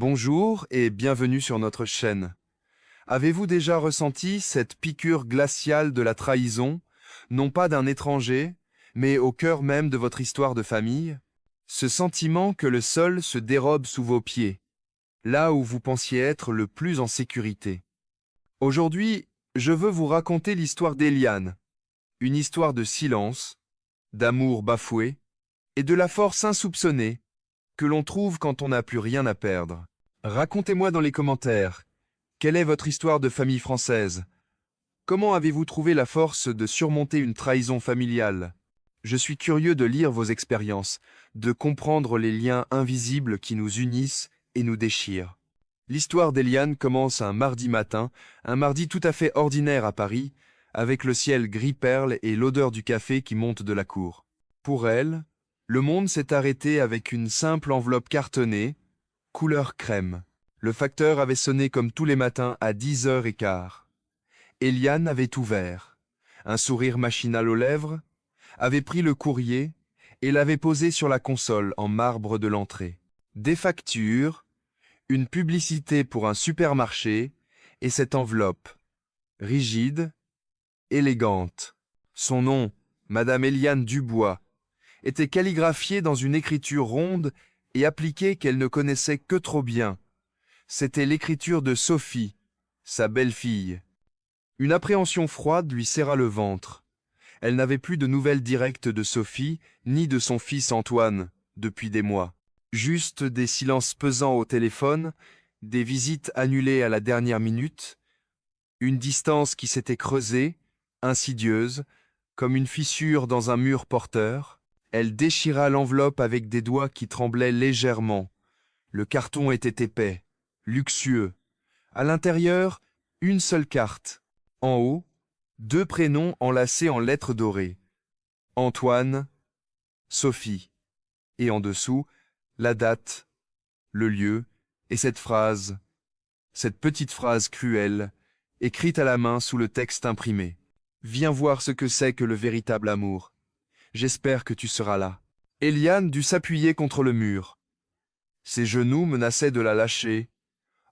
Bonjour et bienvenue sur notre chaîne. Avez-vous déjà ressenti cette piqûre glaciale de la trahison, non pas d'un étranger, mais au cœur même de votre histoire de famille? Ce sentiment que le sol se dérobe sous vos pieds, là où vous pensiez être le plus en sécurité. Aujourd'hui, je veux vous raconter l'histoire d'Eliane, une histoire de silence, d'amour bafoué et de la force insoupçonnée que l'on trouve quand on n'a plus rien à perdre. Racontez-moi dans les commentaires, quelle est votre histoire de famille française? Comment avez-vous trouvé la force de surmonter une trahison familiale? Je suis curieux de lire vos expériences, de comprendre les liens invisibles qui nous unissent et nous déchirent. L'histoire d'Eliane commence un mardi matin, un mardi tout à fait ordinaire à Paris, avec le ciel gris perle et l'odeur du café qui monte de la cour. Pour elle, le monde s'est arrêté avec une simple enveloppe cartonnée, couleur crème. Le facteur avait sonné comme tous les matins à 10h15. Eliane avait ouvert, un sourire machinal aux lèvres, avait pris le courrier et l'avait posé sur la console en marbre de l'entrée. Des factures, une publicité pour un supermarché et cette enveloppe, rigide, élégante. Son nom, Madame Eliane Dubois, était calligraphié dans une écriture ronde et appliquée qu'elle ne connaissait que trop bien. C'était l'écriture de Sophie, sa belle-fille. Une appréhension froide lui serra le ventre. Elle n'avait plus de nouvelles directes de Sophie, ni de son fils Antoine, depuis des mois. Juste des silences pesants au téléphone, des visites annulées à la dernière minute, une distance qui s'était creusée, insidieuse, comme une fissure dans un mur porteur. Elle déchira l'enveloppe avec des doigts qui tremblaient légèrement. Le carton était épais, luxueux. À l'intérieur, une seule carte. En haut, 2 prénoms enlacés en lettres dorées. Antoine, Sophie. Et en dessous, la date, le lieu et cette petite phrase cruelle, écrite à la main sous le texte imprimé. Viens voir ce que c'est que le véritable amour. J'espère que tu seras là. Eliane dut s'appuyer contre le mur. Ses genoux menaçaient de la lâcher.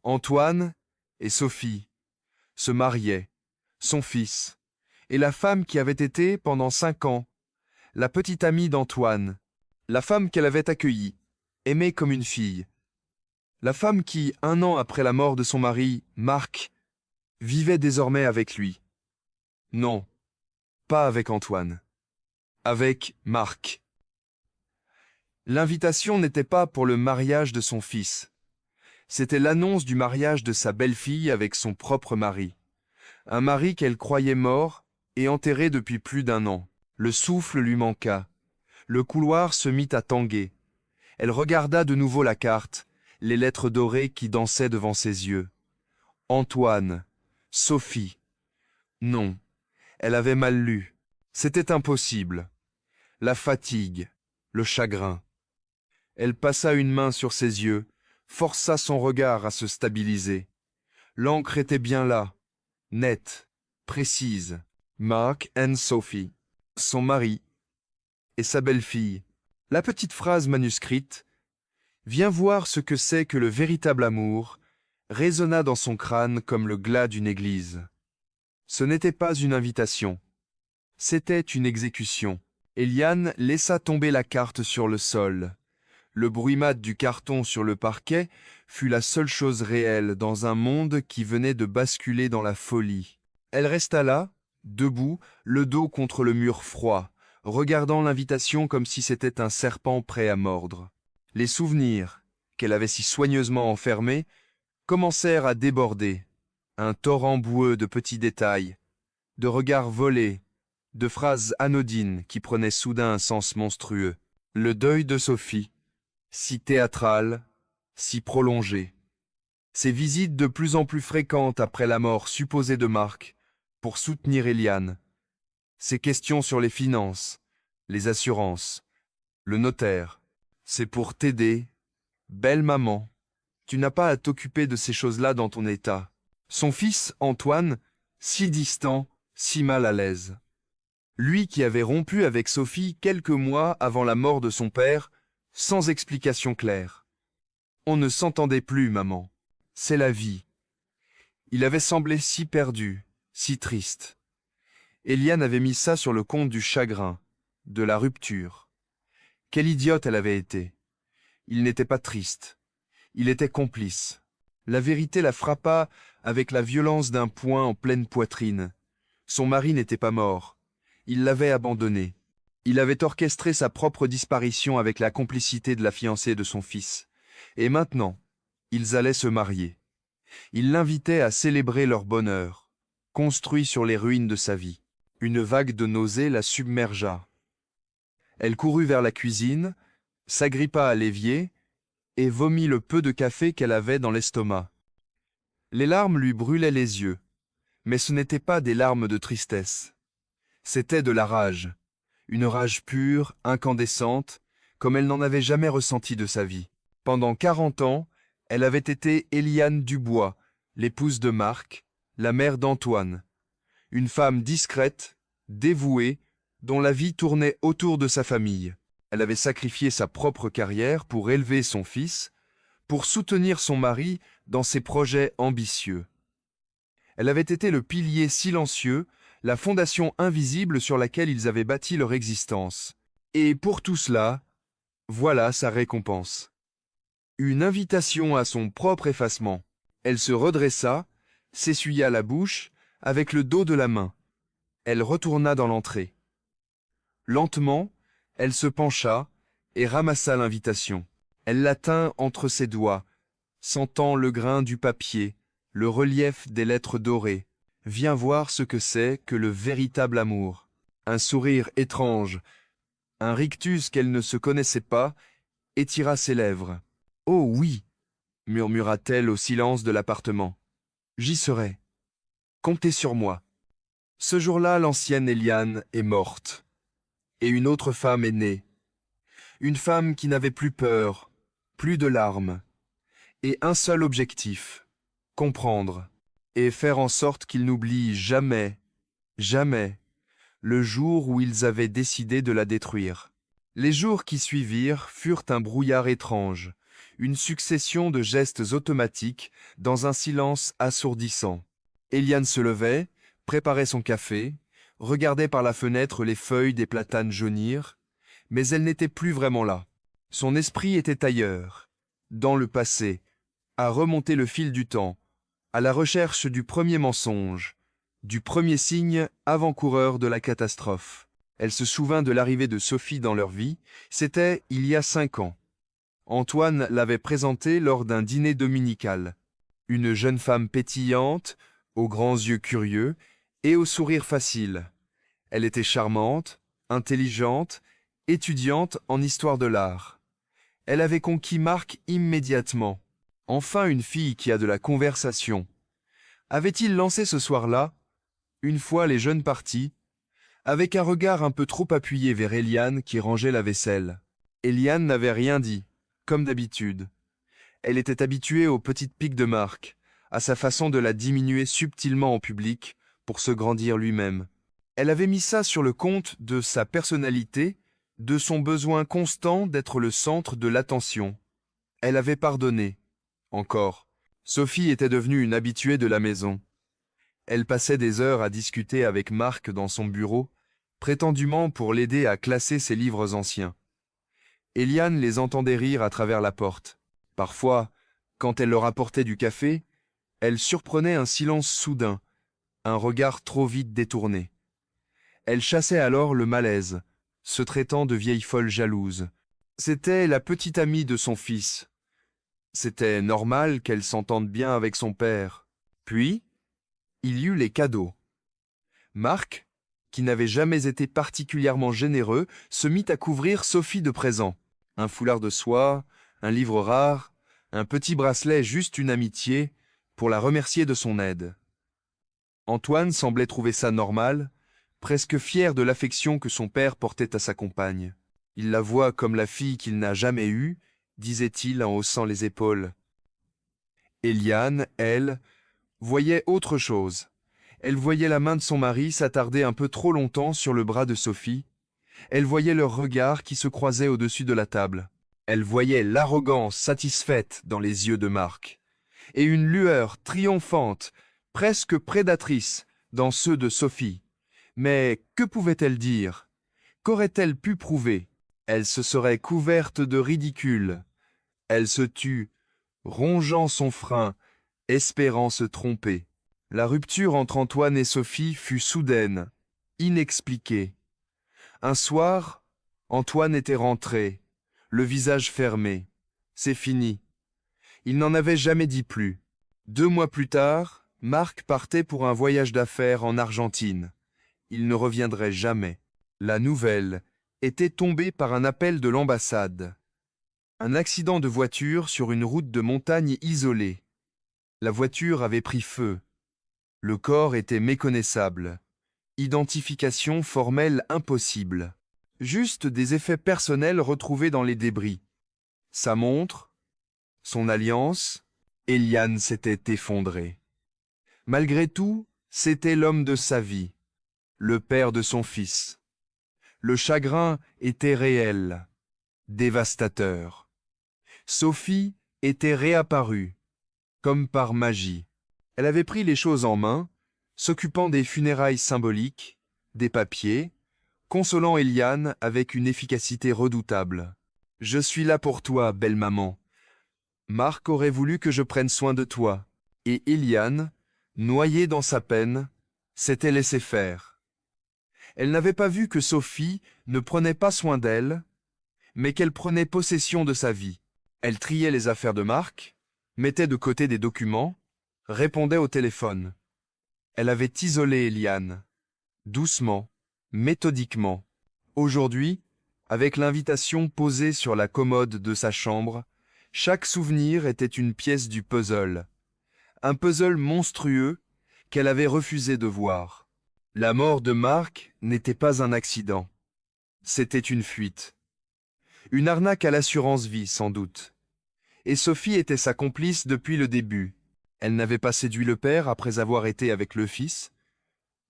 Antoine et Sophie se mariaient, son fils, et la femme qui avait été, pendant 5 ans, la petite amie d'Antoine, la femme qu'elle avait accueillie, aimée comme une fille, la femme qui, 1 an après la mort de son mari, Marc, vivait désormais avec lui. Non, pas avec Antoine. Avec Marc. L'invitation n'était pas pour le mariage de son fils. C'était l'annonce du mariage de sa belle-fille avec son propre mari. Un mari qu'elle croyait mort et enterré depuis plus d'1 an. Le souffle lui manqua. Le couloir se mit à tanguer. Elle regarda de nouveau la carte, les lettres dorées qui dansaient devant ses yeux. Antoine, Sophie. Non, elle avait mal lu. C'était impossible. La fatigue, le chagrin. Elle passa une main sur ses yeux, força son regard à se stabiliser. L'encre était bien là, nette, précise. Mark and Sophie, son mari, et sa belle-fille. La petite phrase manuscrite « Viens voir ce que c'est que le véritable amour » résonna dans son crâne comme le glas d'une église. Ce n'était pas une invitation. C'était une exécution. Eliane laissa tomber la carte sur le sol. Le bruit mat du carton sur le parquet fut la seule chose réelle dans un monde qui venait de basculer dans la folie. Elle resta là, debout, le dos contre le mur froid, regardant l'invitation comme si c'était un serpent prêt à mordre. Les souvenirs, qu'elle avait si soigneusement enfermés, commencèrent à déborder. Un torrent boueux de petits détails, de regards volés, de phrases anodines qui prenaient soudain un sens monstrueux. Le deuil de Sophie, si théâtral, si prolongé. Ses visites de plus en plus fréquentes après la mort supposée de Marc, pour soutenir Eliane. Ses questions sur les finances, les assurances, le notaire. C'est pour t'aider, belle maman. Tu n'as pas à t'occuper de ces choses-là dans ton état. Son fils, Antoine, si distant, si mal à l'aise. Lui qui avait rompu avec Sophie quelques mois avant la mort de son père, sans explication claire. On ne s'entendait plus, maman. C'est la vie. Il avait semblé si perdu, si triste. Eliane avait mis ça sur le compte du chagrin, de la rupture. Quelle idiote elle avait été. Il n'était pas triste. Il était complice. La vérité la frappa avec la violence d'un poing en pleine poitrine. Son mari n'était pas mort. Il l'avait abandonné. Il avait orchestré sa propre disparition avec la complicité de la fiancée de son fils. Et maintenant, ils allaient se marier. Il l'invitait à célébrer leur bonheur, construit sur les ruines de sa vie. Une vague de nausée la submergea. Elle courut vers la cuisine, s'agrippa à l'évier et vomit le peu de café qu'elle avait dans l'estomac. Les larmes lui brûlaient les yeux, mais ce n'étaient pas des larmes de tristesse. C'était de la rage, une rage pure, incandescente, comme elle n'en avait jamais ressenti de sa vie. Pendant 40 ans, elle avait été Eliane Dubois, l'épouse de Marc, la mère d'Antoine. Une femme discrète, dévouée, dont la vie tournait autour de sa famille. Elle avait sacrifié sa propre carrière pour élever son fils, pour soutenir son mari dans ses projets ambitieux. Elle avait été le pilier silencieux, la fondation invisible sur laquelle ils avaient bâti leur existence. Et pour tout cela, voilà sa récompense. Une invitation à son propre effacement. Elle se redressa, s'essuya la bouche, avec le dos de la main. Elle retourna dans l'entrée. Lentement, elle se pencha et ramassa l'invitation. Elle la tint entre ses doigts, sentant le grain du papier, le relief des lettres dorées. Viens voir ce que c'est que le véritable amour. Un sourire étrange, un rictus qu'elle ne se connaissait pas, étira ses lèvres. « Oh oui !» murmura-t-elle au silence de l'appartement. « J'y serai. Comptez sur moi. » Ce jour-là, l'ancienne Eliane est morte. Et une autre femme est née. Une femme qui n'avait plus peur, plus de larmes, et un seul objectif, comprendre, et faire en sorte qu'ils n'oublient jamais, jamais, le jour où ils avaient décidé de la détruire. Les jours qui suivirent furent un brouillard étrange, une succession de gestes automatiques dans un silence assourdissant. Eliane se levait, préparait son café, regardait par la fenêtre les feuilles des platanes jaunir, mais elle n'était plus vraiment là. Son esprit était ailleurs, dans le passé, à remonter le fil du temps, à la recherche du premier mensonge, du premier signe avant-coureur de la catastrophe. Elle se souvint de l'arrivée de Sophie dans leur vie, c'était il y a 5 ans. Antoine l'avait présentée lors d'un dîner dominical. Une jeune femme pétillante, aux grands yeux curieux et au sourire facile. Elle était charmante, intelligente, étudiante en histoire de l'art. Elle avait conquis Marc immédiatement. Enfin une fille qui a de la conversation. Avait-il lancé ce soir-là, une fois les jeunes partis, avec un regard un peu trop appuyé vers Eliane qui rangeait la vaisselle. Eliane n'avait rien dit, comme d'habitude. Elle était habituée aux petites piques de Marc, à sa façon de la diminuer subtilement en public pour se grandir lui-même. Elle avait mis ça sur le compte de sa personnalité, de son besoin constant d'être le centre de l'attention. Elle avait pardonné. Encore. Sophie était devenue une habituée de la maison. Elle passait des heures à discuter avec Marc dans son bureau, prétendument pour l'aider à classer ses livres anciens. Eliane les entendait rire à travers la porte. Parfois, quand elle leur apportait du café, elle surprenait un silence soudain, un regard trop vite détourné. Elle chassait alors le malaise, se traitant de vieille folle jalouse. C'était la petite amie de son fils. C'était normal qu'elle s'entende bien avec son père. Puis, il y eut les cadeaux. Marc, qui n'avait jamais été particulièrement généreux, se mit à couvrir Sophie de présents. Un foulard de soie, un livre rare, un petit bracelet juste une amitié, pour la remercier de son aide. Antoine semblait trouver ça normal, presque fier de l'affection que son père portait à sa compagne. Il la voit comme la fille qu'il n'a jamais eue, disait-il en haussant les épaules. Eliane, elle, voyait autre chose. Elle voyait la main de son mari s'attarder un peu trop longtemps sur le bras de Sophie. Elle voyait leurs regards qui se croisaient au-dessus de la table. Elle voyait l'arrogance satisfaite dans les yeux de Marc, et une lueur triomphante, presque prédatrice, dans ceux de Sophie. Mais que pouvait-elle dire? Qu'aurait-elle pu prouver? Elle se serait couverte de ridicule. Elle se tut, rongeant son frein, espérant se tromper. La rupture entre Antoine et Sophie fut soudaine, inexpliquée. Un soir, Antoine était rentré, le visage fermé. C'est fini. Il n'en avait jamais dit plus. 2 mois plus tard, Marc partait pour un voyage d'affaires en Argentine. Il ne reviendrait jamais. La nouvelle était tombée par un appel de l'ambassade. Un accident de voiture sur une route de montagne isolée. La voiture avait pris feu. Le corps était méconnaissable. Identification formelle impossible. Juste des effets personnels retrouvés dans les débris. Sa montre, son alliance, Eliane s'était effondrée. Malgré tout, c'était l'homme de sa vie, le père de son fils. Le chagrin était réel, dévastateur. Sophie était réapparue, comme par magie. Elle avait pris les choses en main, s'occupant des funérailles symboliques, des papiers, consolant Eliane avec une efficacité redoutable. « Je suis là pour toi, belle maman. Marc aurait voulu que je prenne soin de toi. » Et Eliane, noyée dans sa peine, s'était laissée faire. Elle n'avait pas vu que Sophie ne prenait pas soin d'elle, mais qu'elle prenait possession de sa vie. Elle triait les affaires de Marc, mettait de côté des documents, répondait au téléphone. Elle avait isolé Eliane, doucement, méthodiquement. Aujourd'hui, avec l'invitation posée sur la commode de sa chambre, chaque souvenir était une pièce du puzzle. Un puzzle monstrueux qu'elle avait refusé de voir. La mort de Marc n'était pas un accident. C'était une fuite. Une arnaque à l'assurance vie, sans doute. Et Sophie était sa complice depuis le début. Elle n'avait pas séduit le père après avoir été avec le fils.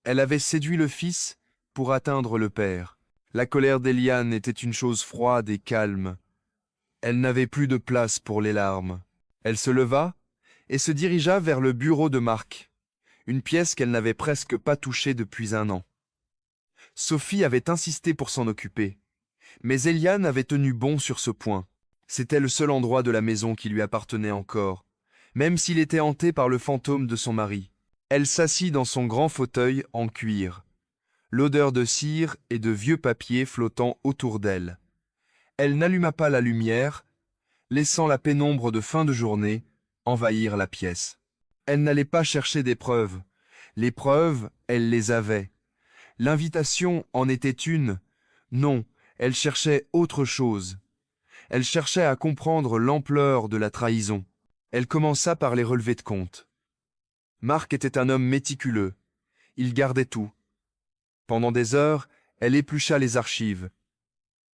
Elle avait séduit le fils pour atteindre le père. La colère d'Eliane était une chose froide et calme. Elle n'avait plus de place pour les larmes. Elle se leva et se dirigea vers le bureau de Marc, une pièce qu'elle n'avait presque pas touchée depuis 1 an. Sophie avait insisté pour s'en occuper, mais Eliane avait tenu bon sur ce point. C'était le seul endroit de la maison qui lui appartenait encore, même s'il était hanté par le fantôme de son mari. Elle s'assit dans son grand fauteuil en cuir, l'odeur de cire et de vieux papier flottant autour d'elle. Elle n'alluma pas la lumière, laissant la pénombre de fin de journée envahir la pièce. Elle n'allait pas chercher des preuves. Les preuves, elle les avait. L'invitation en était une. Non, elle cherchait autre chose. Elle cherchait à comprendre l'ampleur de la trahison. Elle commença par les relevés de compte. Marc était un homme méticuleux. Il gardait tout. Pendant des heures, elle éplucha les archives.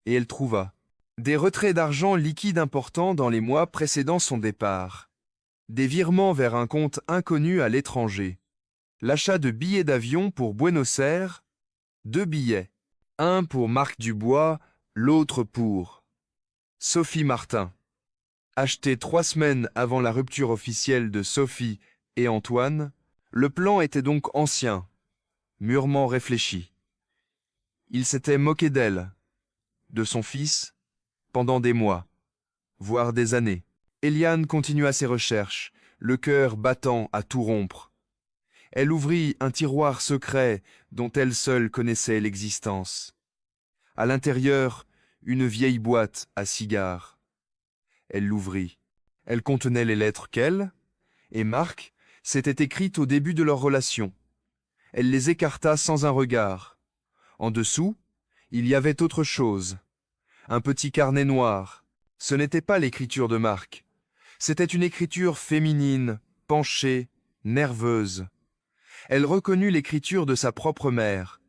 Et elle trouva des retraits d'argent liquide importants dans les mois précédant son départ. Des virements vers un compte inconnu à l'étranger. L'achat de billets d'avion pour Buenos Aires, 2 billets. Un pour Marc Dubois, l'autre pour Sophie Martin. Acheté 3 semaines avant la rupture officielle de Sophie et Antoine, le plan était donc ancien, mûrement réfléchi. Il s'était moqué d'elle, de son fils, pendant des mois, voire des années. Eliane continua ses recherches, le cœur battant à tout rompre. Elle ouvrit un tiroir secret dont elle seule connaissait l'existence. À l'intérieur, une vieille boîte à cigares. Elle l'ouvrit. Elle contenait les lettres qu'elle et Marc s'étaient écrites au début de leur relation. Elle les écarta sans un regard. En dessous, il y avait autre chose. Un petit carnet noir. Ce n'était pas l'écriture de Marc. C'était une écriture féminine, penchée, nerveuse. Elle reconnut l'écriture de sa propre mère,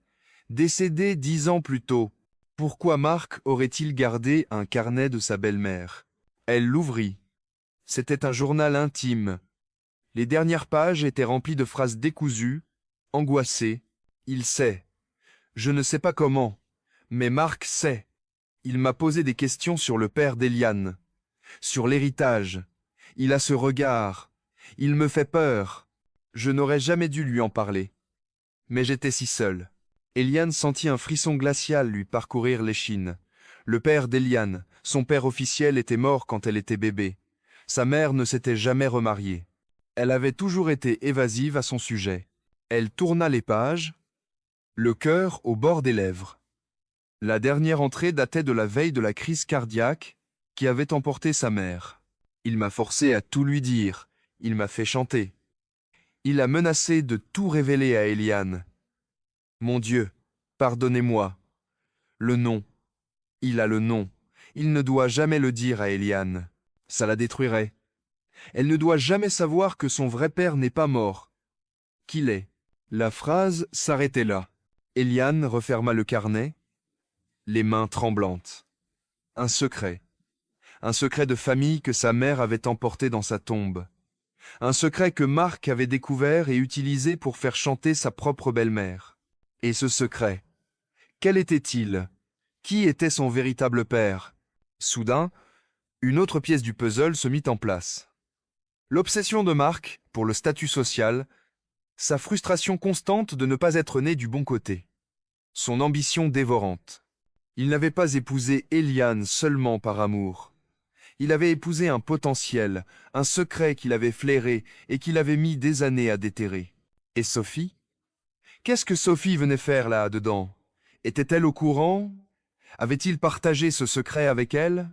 décédée 10 ans plus tôt. Pourquoi Marc aurait-il gardé un carnet de sa belle-mère? Elle l'ouvrit. C'était un journal intime. Les dernières pages étaient remplies de phrases décousues, angoissées. Il sait. Je ne sais pas comment, mais Marc sait. Il m'a posé des questions sur le père d'Eliane, sur l'héritage. Il a ce regard. Il me fait peur. Je n'aurais jamais dû lui en parler. Mais j'étais si seul. Eliane sentit un frisson glacial lui parcourir l'échine. Le père d'Eliane, son père officiel, était mort quand elle était bébé. Sa mère ne s'était jamais remariée. Elle avait toujours été évasive à son sujet. Elle tourna les pages, le cœur au bord des lèvres. La dernière entrée datait de la veille de la crise cardiaque qui avait emporté sa mère. Il m'a forcé à tout lui dire. Il m'a fait chanter. Il a menacé de tout révéler à Eliane. Mon Dieu, pardonnez-moi. Le nom. Il a le nom. Il ne doit jamais le dire à Eliane. Ça la détruirait. Elle ne doit jamais savoir que son vrai père n'est pas mort. Qu'il est. La phrase s'arrêtait là. Eliane referma le carnet, les mains tremblantes. Un secret. Un secret de famille que sa mère avait emporté dans sa tombe. Un secret que Marc avait découvert et utilisé pour faire chanter sa propre belle-mère. Et ce secret, quel était-il? Qui était son véritable père? Soudain, une autre pièce du puzzle se mit en place. L'obsession de Marc pour le statut social, sa frustration constante de ne pas être né du bon côté, son ambition dévorante. Il n'avait pas épousé Eliane seulement par amour. Il avait épousé un potentiel, un secret qu'il avait flairé et qu'il avait mis des années à déterrer. Et Sophie? Qu'est-ce que Sophie venait faire là-dedans? Était-elle au courant? Avait-il partagé ce secret avec elle?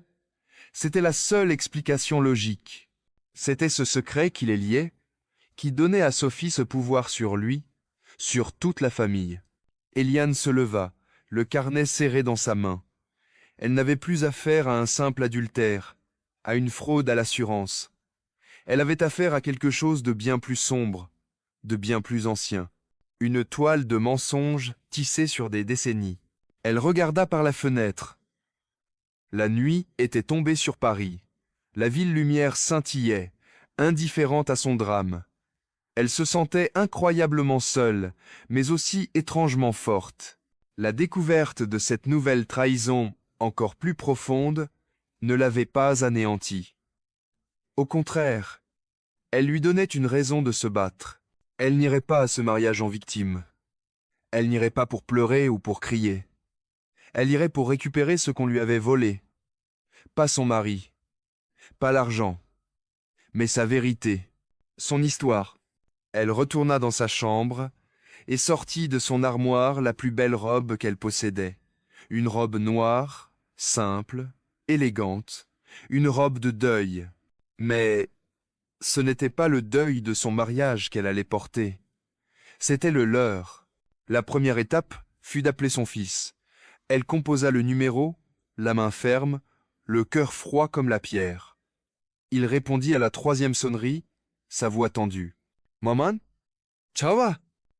C'était la seule explication logique. C'était ce secret qui les liait, qui donnait à Sophie ce pouvoir sur lui, sur toute la famille. Eliane se leva, le carnet serré dans sa main. Elle n'avait plus affaire à un simple adultère, à une fraude à l'assurance. Elle avait affaire à quelque chose de bien plus sombre, de bien plus ancien. Une toile de mensonges tissée sur des décennies. Elle regarda par la fenêtre. La nuit était tombée sur Paris. La ville-lumière scintillait, indifférente à son drame. Elle se sentait incroyablement seule, mais aussi étrangement forte. La découverte de cette nouvelle trahison, encore plus profonde, ne l'avait pas anéantie. Au contraire, elle lui donnait une raison de se battre. Elle n'irait pas à ce mariage en victime. Elle n'irait pas pour pleurer ou pour crier. Elle irait pour récupérer ce qu'on lui avait volé. Pas son mari, pas l'argent, mais sa vérité, son histoire. Elle retourna dans sa chambre et sortit de son armoire la plus belle robe qu'elle possédait. Une robe noire, simple, élégante, une robe de deuil. Mais ce n'était pas le deuil de son mariage qu'elle allait porter. C'était le leur. La première étape fut d'appeler son fils. Elle composa le numéro, la main ferme, le cœur froid comme la pierre. Il répondit à la troisième sonnerie, sa voix tendue. « Maman? Ciao!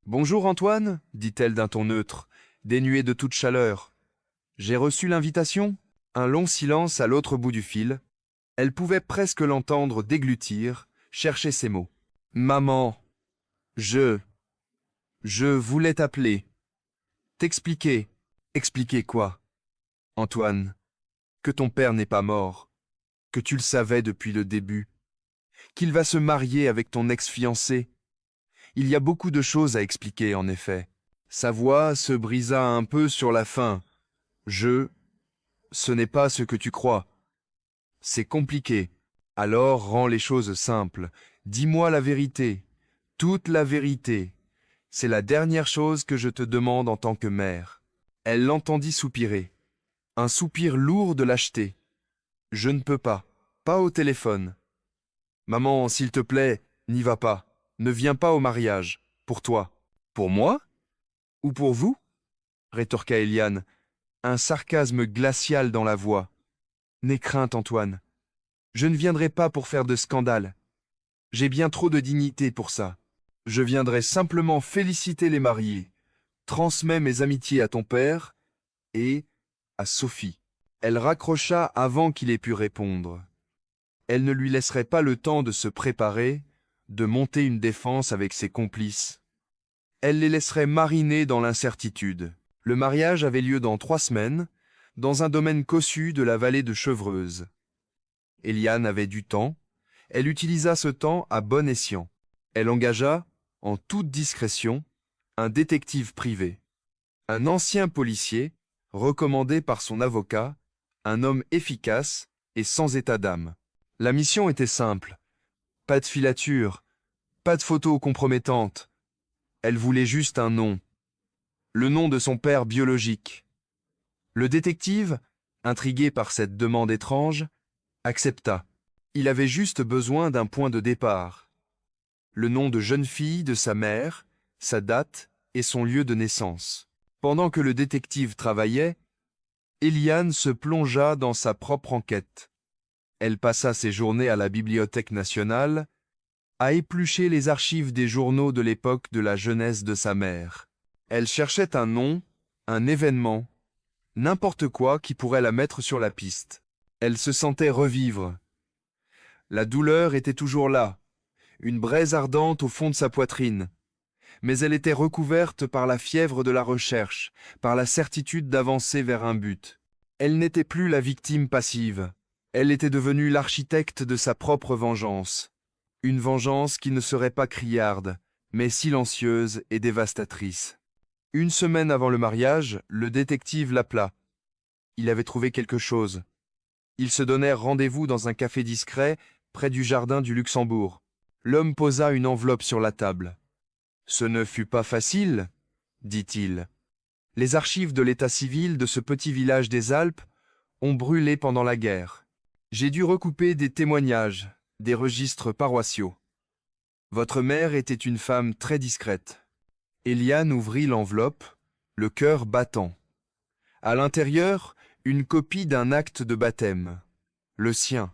Bonjour Antoine, dit-elle d'un ton neutre, dénué de toute chaleur. J'ai reçu l'invitation? Un long silence à l'autre bout du fil. Elle pouvait presque l'entendre déglutir, chercher ses mots. Maman, je voulais t'appeler. T'expliquer. Expliquer quoi? Antoine, que ton père n'est pas mort, que tu le savais depuis le début, qu'il va se marier avec ton ex-fiancé. Il y a beaucoup de choses à expliquer, en effet. Sa voix se brisa un peu sur la fin. Ce n'est pas ce que tu crois. C'est compliqué. Alors rends les choses simples. Dis-moi la vérité, toute la vérité. C'est la dernière chose que je te demande en tant que mère. Elle l'entendit soupirer. Un soupir lourd de lâcheté. Je ne peux pas. Pas au téléphone. Maman, s'il te plaît, n'y va pas. Ne viens pas au mariage. Pour toi. Pour moi? Ou pour vous? Rétorqua Eliane, un sarcasme glacial dans la voix. N'aie crainte, Antoine. Je ne viendrai pas pour faire de scandale. J'ai bien trop de dignité pour ça. Je viendrai simplement féliciter les mariés. Transmets mes amitiés à ton père et à Sophie. Elle raccrocha avant qu'il ait pu répondre. Elle ne lui laisserait pas le temps de se préparer, de monter une défense avec ses complices. Elle les laisserait mariner dans l'incertitude. Le mariage avait lieu dans 3 semaines, dans un domaine cossu de la vallée de Chevreuse. Éliane avait du temps, elle utilisa ce temps à bon escient. Elle engagea, en toute discrétion, un détective privé, un ancien policier, recommandé par son avocat, un homme efficace et sans état d'âme. La mission était simple. Pas de filature, pas de photos compromettantes. Elle voulait juste un nom. Le nom de son père biologique. Le détective, intrigué par cette demande étrange, accepta. Il avait juste besoin d'un point de départ. Le nom de jeune fille de sa mère, sa date et son lieu de naissance. Pendant que le détective travaillait, Éliane se plongea dans sa propre enquête. Elle passa ses journées à la Bibliothèque nationale, à éplucher les archives des journaux de l'époque de la jeunesse de sa mère. Elle cherchait un nom, un événement, n'importe quoi qui pourrait la mettre sur la piste. Elle se sentait revivre. La douleur était toujours là, une braise ardente au fond de sa poitrine, mais elle était recouverte par la fièvre de la recherche, par la certitude d'avancer vers un but. Elle n'était plus la victime passive, elle était devenue l'architecte de sa propre vengeance. Une vengeance qui ne serait pas criarde, mais silencieuse et dévastatrice. Une semaine avant le mariage, le détective l'appela. Il avait trouvé quelque chose. Ils se donnèrent rendez-vous dans un café discret près du jardin du Luxembourg. L'homme posa une enveloppe sur la table. « Ce ne fut pas facile, » dit-il. « Les archives de l'état civil de ce petit village des Alpes ont brûlé pendant la guerre. J'ai dû recouper des témoignages, des registres paroissiaux. Votre mère était une femme très discrète. » Éliane ouvrit l'enveloppe, le cœur battant. À l'intérieur, une copie d'un acte de baptême. Le sien,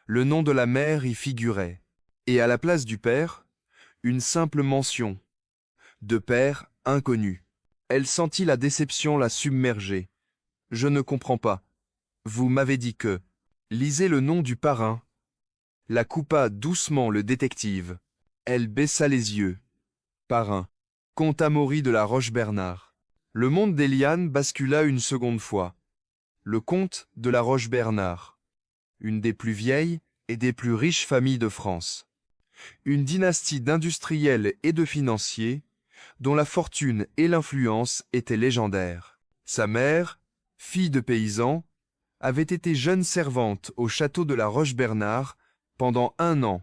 le nom de la mère y figurait. Et à la place du père, une simple mention. De père inconnu. Elle sentit la déception la submerger. « Je ne comprends pas. Vous m'avez dit que... » Lisez le nom du parrain. La coupa doucement le détective. Elle baissa les yeux. Parrain. Comte Amaury de la Roche-Bernard. Le monde d'Éliane bascula une seconde fois. Le comte de la Roche-Bernard. Une des plus vieilles et des plus riches familles de France. Une dynastie d'industriels et de financiers dont la fortune et l'influence étaient légendaires. Sa mère, fille de paysan, avait été jeune servante au château de la Roche-Bernard pendant 1 an,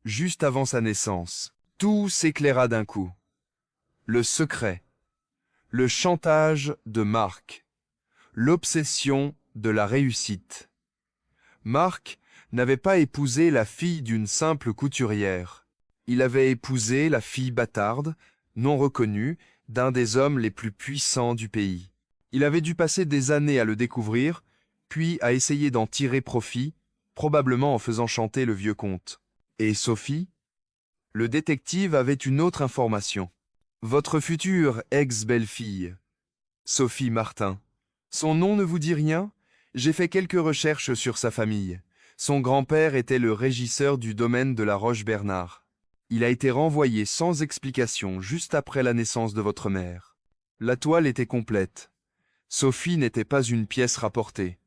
juste avant sa naissance. Tout s'éclaira d'un coup. Le secret, le chantage de Marc, l'obsession de la réussite. Marc n'avait pas épousé la fille d'une simple couturière. Il avait épousé la fille bâtarde, non reconnue, d'un des hommes les plus puissants du pays. Il avait dû passer des années à le découvrir, puis à essayer d'en tirer profit, probablement en faisant chanter le vieux conte. Et Sophie? Le détective avait une autre information. Votre future ex-belle-fille, Sophie Martin. Son nom ne vous dit rien? J'ai fait quelques recherches sur sa famille. Son grand-père était le régisseur du domaine de la Roche-Bernard. Il a été renvoyé sans explication juste après la naissance de votre mère. La toile était complète. Sophie n'était pas une pièce rapportée.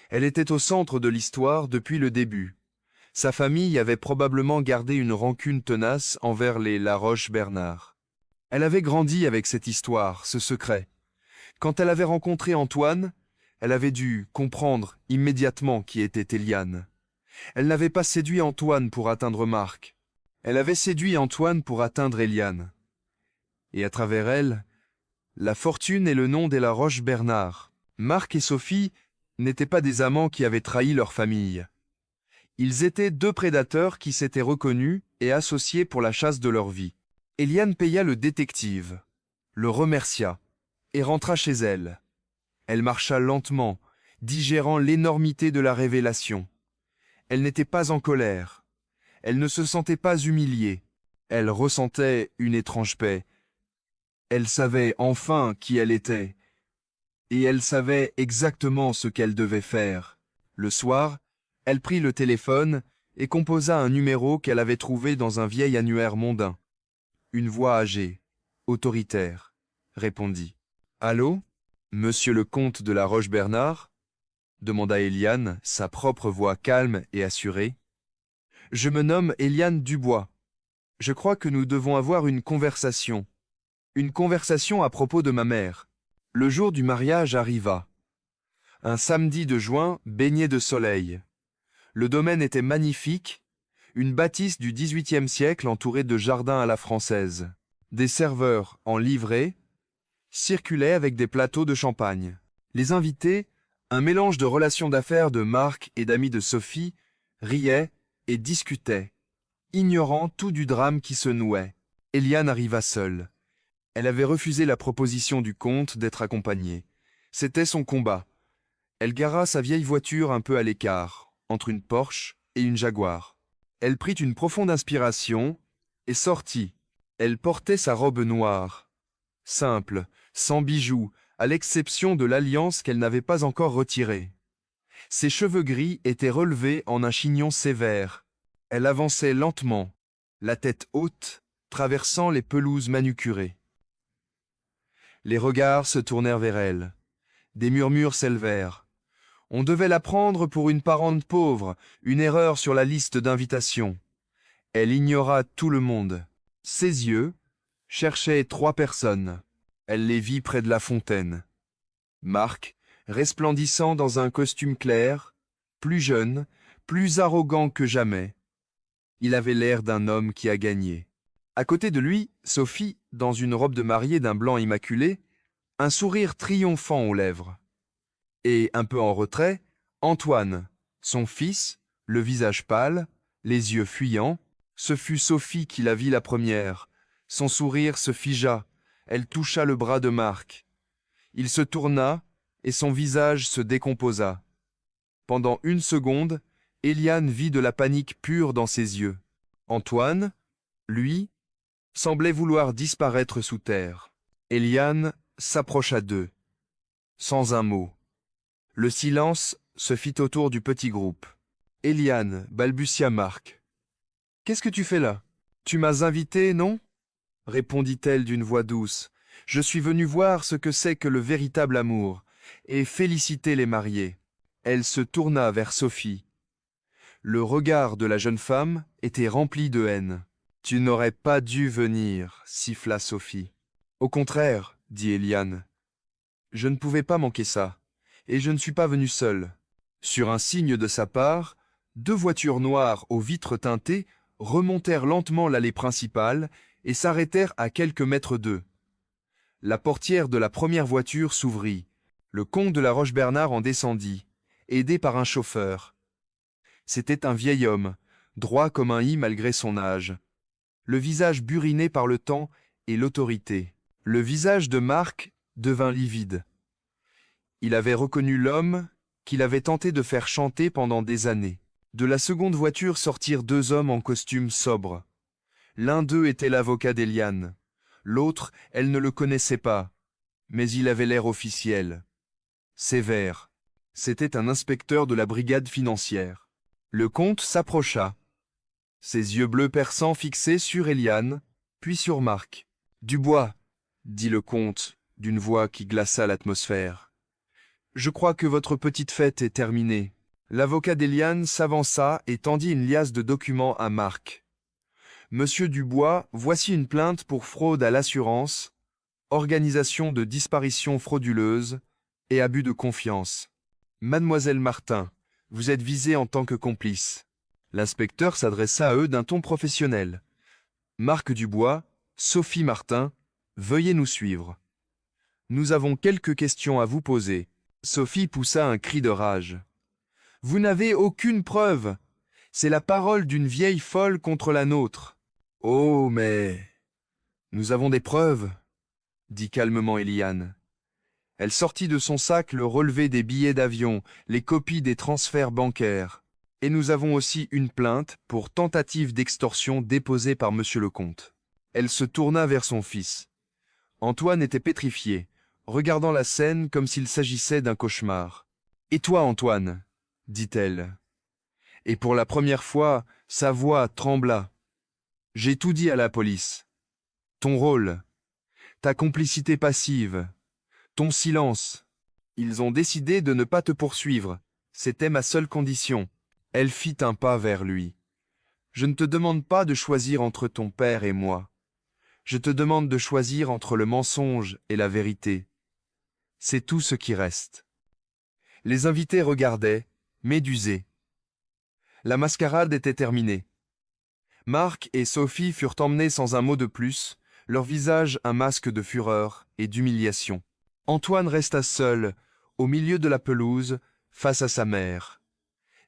Elle était au centre de l'histoire depuis le début. Sa famille avait probablement gardé une rancune tenace envers les La Roche-Bernard. Elle avait grandi avec cette histoire, ce secret. Quand elle avait rencontré Antoine, elle avait dû comprendre immédiatement qui était Éliane. Elle n'avait pas séduit Antoine pour atteindre Marc. Elle avait séduit Antoine pour atteindre Éliane. Et à travers elle, la fortune et le nom des La Roche-Bernard. Marc et Sophie n'étaient pas des amants qui avaient trahi leur famille. Ils étaient 2 prédateurs qui s'étaient reconnus et associés pour la chasse de leur vie. Éliane paya le détective, le remercia et rentra chez elle. Elle marcha lentement, digérant l'énormité de la révélation. Elle n'était pas en colère. Elle ne se sentait pas humiliée. Elle ressentait une étrange paix. Elle savait enfin qui elle était. Et elle savait exactement ce qu'elle devait faire. Le soir, elle prit le téléphone et composa un numéro qu'elle avait trouvé dans un vieil annuaire mondain. Une voix âgée, autoritaire, répondit. « Allô, monsieur le comte de la Roche-Bernard ? demanda Éliane, sa propre voix calme et assurée. « Je me nomme Éliane Dubois. Je crois que nous devons avoir une conversation. Une conversation à propos de ma mère. » Le jour du mariage arriva. Un samedi de juin baigné de soleil. Le domaine était magnifique, une bâtisse du XVIIIe siècle entourée de jardins à la française. Des serveurs en livrée circulaient avec des plateaux de champagne. Les invités, un mélange de relations d'affaires de Marc et d'amis de Sophie, riaient et discutaient, ignorant tout du drame qui se nouait. Éliane arriva seule. Elle avait refusé la proposition du comte d'être accompagnée. C'était son combat. Elle gara sa vieille voiture un peu à l'écart, entre une Porsche et une Jaguar. Elle prit une profonde inspiration et sortit. Elle portait sa robe noire, simple, sans bijoux, à l'exception de l'alliance qu'elle n'avait pas encore retirée. Ses cheveux gris étaient relevés en un chignon sévère. Elle avançait lentement, la tête haute, traversant les pelouses manucurées. Les regards se tournèrent vers elle. Des murmures s'élevèrent. On devait la prendre pour une parente pauvre, une erreur sur la liste d'invitation. Elle ignora tout le monde. Ses yeux cherchaient 3 personnes. Elle les vit près de la fontaine. Marc, resplendissant dans un costume clair, plus jeune, plus arrogant que jamais. Il avait l'air d'un homme qui a gagné. À côté de lui, Sophie, dans une robe de mariée d'un blanc immaculé, un sourire triomphant aux lèvres. Et, un peu en retrait, Antoine, son fils, le visage pâle, les yeux fuyants. Ce fut Sophie qui la vit la première. Son sourire se figea, elle toucha le bras de Marc. Il se tourna, et son visage se décomposa. Pendant 1 seconde, Éliane vit de la panique pure dans ses yeux. Antoine, lui, semblait vouloir disparaître sous terre. Éliane s'approcha d'eux, sans un mot. Le silence se fit autour du petit groupe. Éliane, balbutia Marc. « Qu'est-ce que tu fais là? Tu m'as invité, non ?» répondit-elle d'une voix douce. « Je suis venue voir ce que c'est que le véritable amour, et féliciter les mariés. » Elle se tourna vers Sophie. Le regard de la jeune femme était rempli de haine. « Tu n'aurais pas dû venir, » siffla Sophie. « Au contraire, » dit Éliane. « Je ne pouvais pas manquer ça, et je ne suis pas venue seule. » Sur un signe de sa part, 2 voitures noires aux vitres teintées remontèrent lentement l'allée principale et s'arrêtèrent à quelques mètres d'eux. La portière de la première voiture s'ouvrit. Le comte de la Roche-Bernard en descendit, aidé par un chauffeur. C'était un vieil homme, droit comme un i malgré son âge. Le visage buriné par le temps et l'autorité. Le visage de Marc devint livide. Il avait reconnu l'homme qu'il avait tenté de faire chanter pendant des années. De la seconde voiture sortirent 2 hommes en costume sobre. L'un d'eux était l'avocat d'Éliane. L'autre, elle ne le connaissait pas, mais il avait l'air officiel. Sévère. C'était un inspecteur de la brigade financière. Le comte s'approcha, ses yeux bleus perçants fixés sur Éliane, puis sur Marc. « Dubois, » dit le comte, d'une voix qui glaça l'atmosphère. « Je crois que votre petite fête est terminée. » L'avocat d'Éliane s'avança et tendit une liasse de documents à Marc. « Monsieur Dubois, voici une plainte pour fraude à l'assurance, organisation de disparition frauduleuse et abus de confiance. Mademoiselle Martin, vous êtes visée en tant que complice. » L'inspecteur s'adressa à eux d'un ton professionnel. « Marc Dubois, Sophie Martin, veuillez nous suivre. Nous avons quelques questions à vous poser. » Sophie poussa un cri de rage. « Vous n'avez aucune preuve. C'est la parole d'une vieille folle contre la nôtre. »« Oh, mais... nous avons des preuves, » dit calmement Éliane. Elle sortit de son sac le relevé des billets d'avion, les copies des transferts bancaires. « Et nous avons aussi une plainte pour tentative d'extorsion déposée par monsieur le comte. » Elle se tourna vers son fils. Antoine était pétrifié, regardant la scène comme s'il s'agissait d'un cauchemar. « Et toi, Antoine ?» dit-elle. Et pour la première fois, sa voix trembla. « J'ai tout dit à la police. Ton rôle, ta complicité passive, ton silence. Ils ont décidé de ne pas te poursuivre. C'était ma seule condition. Elle fit un pas vers lui. Je ne te demande pas de choisir entre ton père et moi. Je te demande de choisir entre le mensonge et la vérité. C'est tout ce qui reste. Les invités regardaient, médusés. La mascarade était terminée. Marc et Sophie furent emmenés sans un mot de plus, leur visage un masque de fureur et d'humiliation. Antoine resta seul, au milieu de la pelouse, face à sa mère.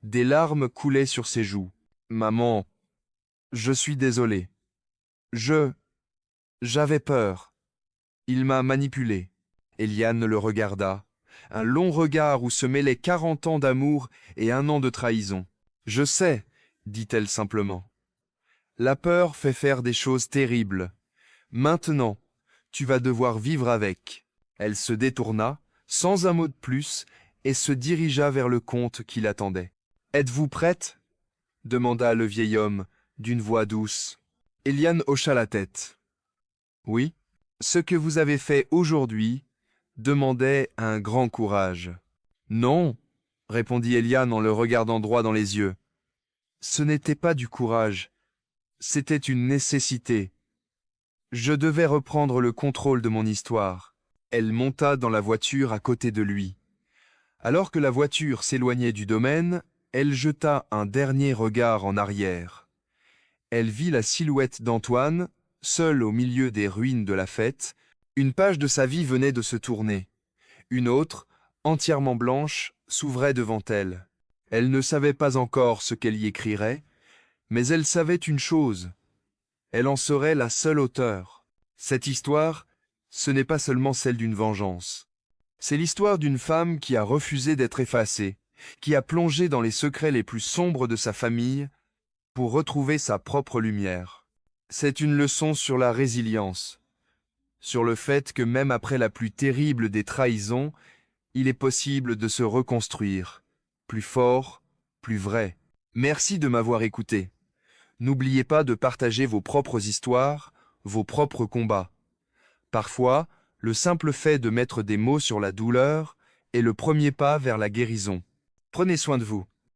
Des larmes coulaient sur ses joues. « Maman, je suis désolé. J'avais peur. Il m'a manipulé. » Eliane le regarda, un long regard où se mêlaient 40 ans d'amour et 1 an de trahison. « Je sais, » dit-elle simplement. « La peur fait faire des choses terribles. Maintenant, tu vas devoir vivre avec. » Elle se détourna, sans un mot de plus, et se dirigea vers le comte qui l'attendait. « Êtes-vous prête ?» demanda le vieil homme, d'une voix douce. Eliane hocha la tête. « Oui, ce que vous avez fait aujourd'hui demandait un grand courage. »« Non, » répondit Eliane en le regardant droit dans les yeux. « Ce n'était pas du courage, c'était une nécessité. Je devais reprendre le contrôle de mon histoire. » Elle monta dans la voiture à côté de lui. Alors que la voiture s'éloignait du domaine, elle jeta un dernier regard en arrière. Elle vit la silhouette d'Antoine, seul au milieu des ruines de la fête. Une page de sa vie venait de se tourner. Une autre, entièrement blanche, s'ouvrait devant elle. Elle ne savait pas encore ce qu'elle y écrirait, mais elle savait une chose. Elle en serait la seule auteure. Cette histoire, ce n'est pas seulement celle d'une vengeance. C'est l'histoire d'une femme qui a refusé d'être effacée, qui a plongé dans les secrets les plus sombres de sa famille pour retrouver sa propre lumière. C'est une leçon sur la résilience, sur le fait que même après la plus terrible des trahisons, il est possible de se reconstruire, plus fort, plus vrai. Merci de m'avoir écouté. N'oubliez pas de partager vos propres histoires, vos propres combats. Parfois, le simple fait de mettre des mots sur la douleur est le premier pas vers la guérison. Prenez soin de vous.